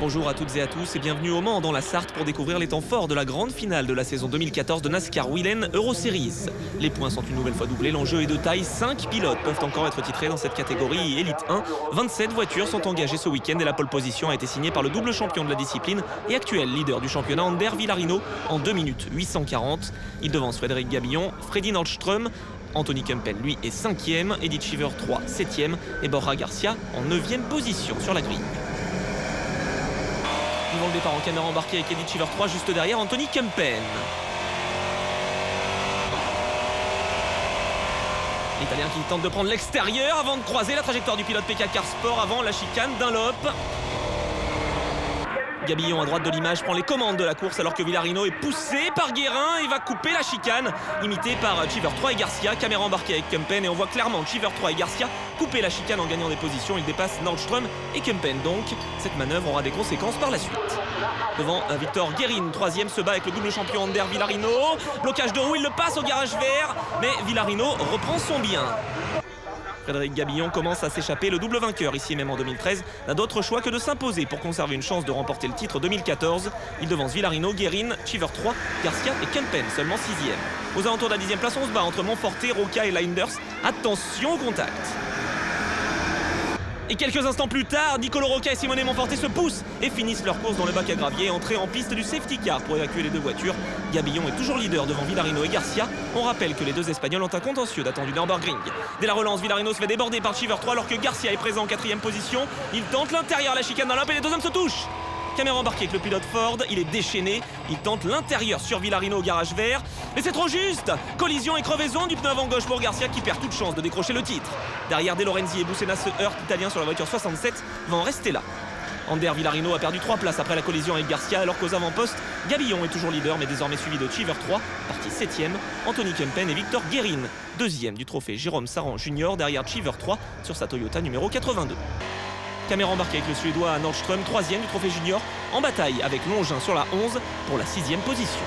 Bonjour à toutes et à tous et bienvenue au Mans dans la Sarthe pour découvrir les temps forts de la grande finale de la saison 2014 de NASCAR Willen Euroseries. Les points sont une nouvelle fois doublés, l'enjeu est de taille, 5 pilotes peuvent encore être titrés dans cette catégorie Elite 1. 27 voitures sont engagées ce week-end et la pole position a été signée par le double champion de la discipline et actuel leader du championnat Ander Villarino en 2 minutes 840. Il devance Frédéric Gabillon, Freddy Nordström, Anthony Kempen, lui, est 5e, Eddie Cheever 3, 7e et Borja Garcia en 9e position sur la grille. Ils vont le départ en caméra embarquée avec Eddie Cheever 3 juste derrière Anthony Kempen. L'Italien qui tente de prendre l'extérieur avant de croiser la trajectoire du pilote PK Car Sport avant la chicane Dunlop. Gabillon à droite de l'image prend les commandes de la course alors que Villarino est poussé par Guérin et va couper la chicane, imité par Cheever 3 et Garcia. Caméra embarquée avec Kempen et on voit clairement Cheever 3 et Garcia couper la chicane en gagnant des positions. Il dépasse Nordström et Kempen donc. Cette manœuvre aura des conséquences par la suite. Devant Victor Guérin, 3e, se bat avec le double champion Ander Villarino. Blocage de roue, il le passe au garage vert, mais Villarino reprend son bien. Frédéric Gabillon commence à s'échapper. Le double vainqueur, ici même en 2013, n'a d'autre choix que de s'imposer pour conserver une chance de remporter le titre 2014. Il devance Villarino, Guérin, Cheever 3, Garcia et Kempen, seulement 6e. Aux alentours de la 10e place, on se bat entre Monforte, Roca et Leinders. Attention au contact. Et quelques instants plus tard, Nicolo Roca et Simone Monforte se poussent et finissent leur course dans le bac à gravier. Entrée en piste du safety car pour évacuer les deux voitures. Gabillon est toujours leader devant Villarino et Garcia. On rappelle que les deux Espagnols ont un contentieux datant du Nürburgring. Dès la relance, Villarino se fait déborder par Cheever 3 alors que Garcia est présent en 4e position. Il tente l'intérieur, la chicane dans l'imp et les deux hommes se touchent. Caméra embarquée avec le pilote Ford, il est déchaîné, il tente l'intérieur sur Villarino au garage vert, mais c'est trop juste. Collision et crevaison du pneu avant gauche pour Garcia qui perd toute chance de décrocher le titre. Derrière De Lorenzi et Boussena se heurtent, l'Italien sur la voiture 67 va en rester là. Ander Villarino a perdu 3 places après la collision avec Garcia alors qu'aux avant-postes, Gabillon est toujours leader mais désormais suivi de Cheever 3, parti 7e, Anthony Kempen et Victor Guérin, 2e du trophée Jérôme Saran Junior derrière Cheever 3 sur sa Toyota numéro 82. Caméra embarquée avec le Suédois Nordström, 3e du trophée junior, en bataille avec Longin sur la 11 pour la 6e position.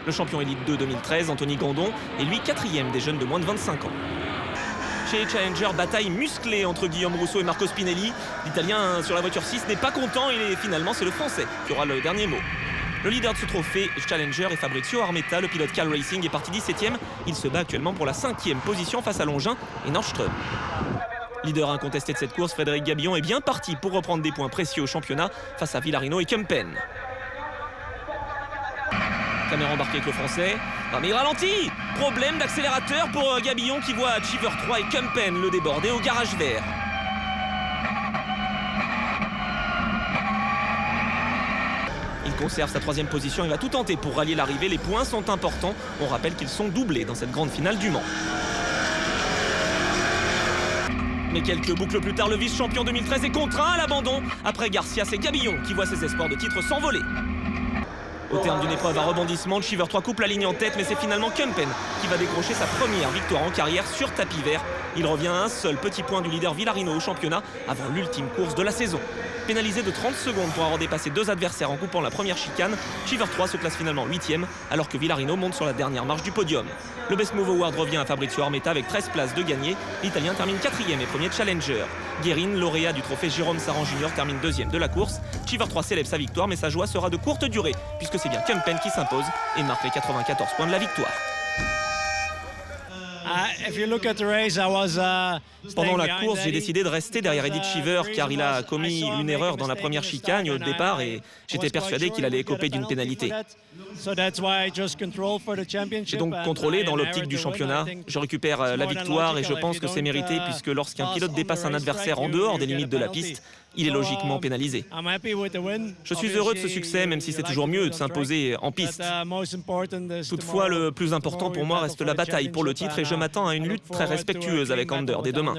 Le champion élite 2 2013, Anthony Gandon, est lui 4e des jeunes de moins de 25 ans. Chez les Challenger, bataille musclée entre Guillaume Rousseau et Marco Spinelli. L'Italien sur la voiture 6 n'est pas content et finalement c'est le Français qui aura le dernier mot. Le leader de ce trophée Challenger est Fabrizio Armetta, le pilote Cal Racing est parti 17e. Il se bat actuellement pour la 5e position face à Longin et Nordström. Leader incontesté de cette course, Frédéric Gabillon est bien parti pour reprendre des points précieux au championnat face à Villarino et Kempen. Caméra embarquée avec le Français. Ah mais il ralentit. Problème d'accélérateur pour Gabillon qui voit Cheever 3 et Kempen le déborder au garage vert. Il conserve sa 3e position et va tout tenter pour rallier l'arrivée. Les points sont importants. On rappelle qu'ils sont doublés dans cette grande finale du Mans. Mais quelques boucles plus tard, le vice-champion 2013 est contraint à l'abandon. Après Garcia, c'est Gabillon qui voit ses espoirs de titre s'envoler. Au terme d'une épreuve à rebondissement, Cheever 3 coupe la ligne en tête, mais c'est finalement Kempen qui va décrocher sa première victoire en carrière sur tapis vert. Il revient à un seul petit point du leader Villarino au championnat avant l'ultime course de la saison. Pénalisé de 30 secondes pour avoir dépassé deux adversaires en coupant la première chicane, Cheever 3 se classe finalement 8e alors que Villarino monte sur la dernière marche du podium. Le Best Move Award revient à Fabrizio Armetta avec 13 places de gagné. L'Italien termine 4e et premier Challenger. Guérin, lauréat du trophée Jérôme Saran Junior, termine 2e de la course. Cheever 3 célèbre sa victoire mais sa joie sera de courte durée puisque c'est bien Kempen qui s'impose et marque les 94 points de la victoire. Pendant la course, j'ai décidé de rester derrière Eddie Cheever car il a commis une erreur dans la première chicane au départ et j'étais persuadé qu'il allait écoper d'une pénalité. J'ai donc contrôlé dans l'optique du championnat. Je récupère la victoire et je pense que c'est mérité puisque lorsqu'un pilote dépasse un adversaire en dehors des limites de la piste, il est logiquement pénalisé. Je suis heureux de ce succès même si c'est toujours mieux de s'imposer en piste. Toutefois, le plus important pour moi reste la bataille pour le titre et je m'attends à une lutte très respectueuse avec Ander dès demain.